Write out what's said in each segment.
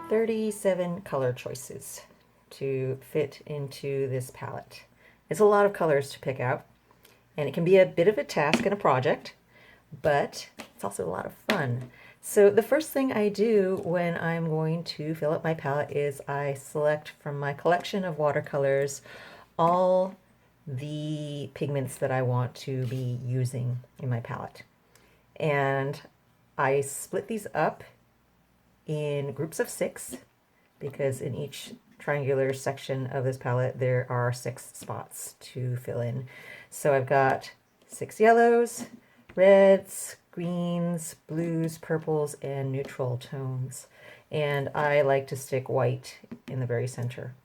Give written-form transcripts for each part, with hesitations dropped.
37 color choices to fit into this palette. It's a lot of colors to pick out, and it can be a bit of a task and a project, but it's also a lot of fun. So the first thing I do when I'm going to fill up my palette is I select from my collection of watercolors all the pigments that I want to be using in my palette. And I split these up in groups of 6 because in each triangular section of this palette there are 6 spots to fill in. So I've got 6 yellows, reds, greens, blues, purples, and neutral tones. And I like to stick white in the very center.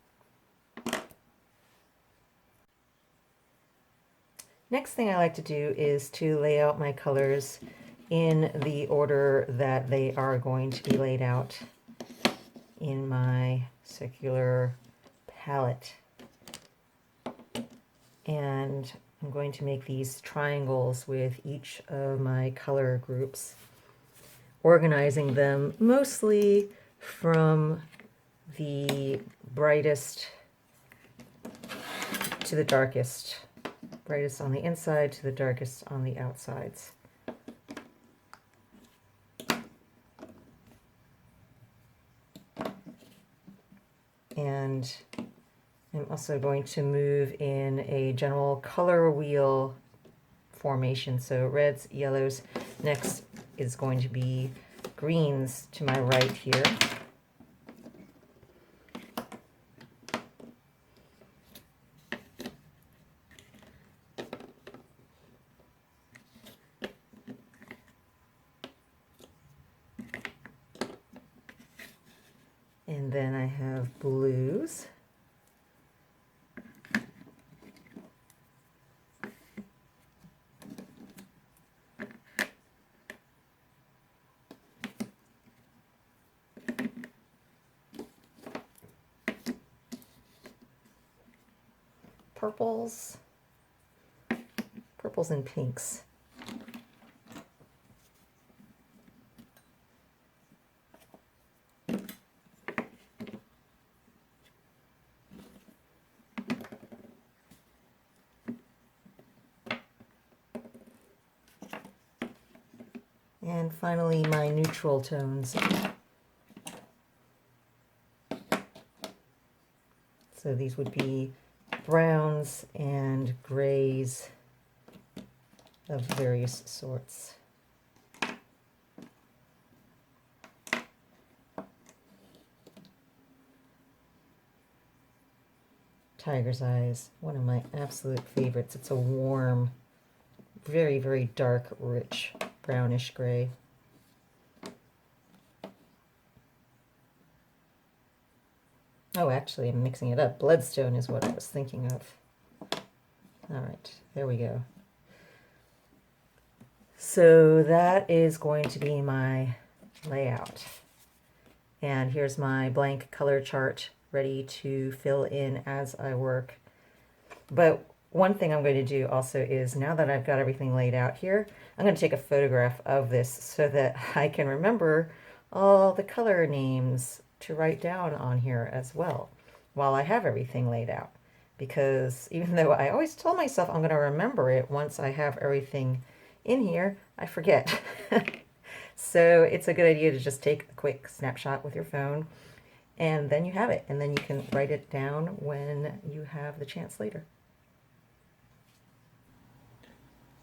Next thing I like to do is to lay out my colors in the order that they are going to be laid out in my circular palette. And I'm going to make these triangles with each of my color groups, organizing them mostly from the brightest to the darkest, brightest on the inside to the darkest on the outsides. And I'm also going to move in a general color wheel formation. So reds, yellows. Next is going to be greens to my right here. And then I have blues. Purples. Purples and pinks. And finally, my neutral tones. So these would be browns and grays of various sorts. Tiger's Eyes, one of my absolute favorites. It's a warm, very, very dark, rich, brownish gray. Oh, actually, I'm mixing it up. Bloodstone is what I was thinking of. All right, there we go. So that is going to be my layout. And here's my blank color chart ready to fill in as I work. But one thing I'm going to do also is, now that I've got everything laid out here, I'm going to take a photograph of this so that I can remember all the color names to write down on here as well while I have everything laid out. Because even though I always told myself I'm going to remember it once I have everything in here, I forget. So it's a good idea to just take a quick snapshot with your phone, and then you have it, and then you can write it down when you have the chance later.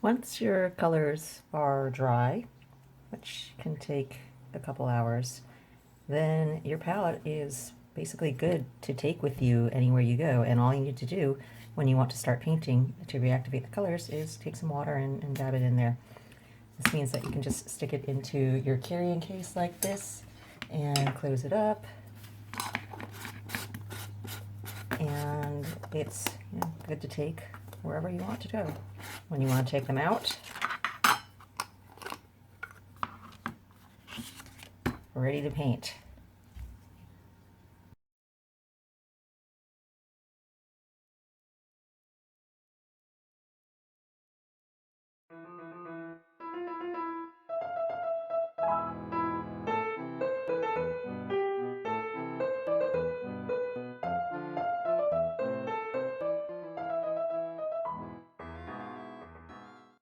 Once your colors are dry, which can take a couple hours, then your palette is basically good to take with you anywhere you go. And all you need to do when you want to start painting to reactivate the colors is take some water and dab it in there. This means that you can just stick it into your carrying case like this and close it up. And it's, you know, good to take wherever you want to go. When you want to take them out, ready to paint.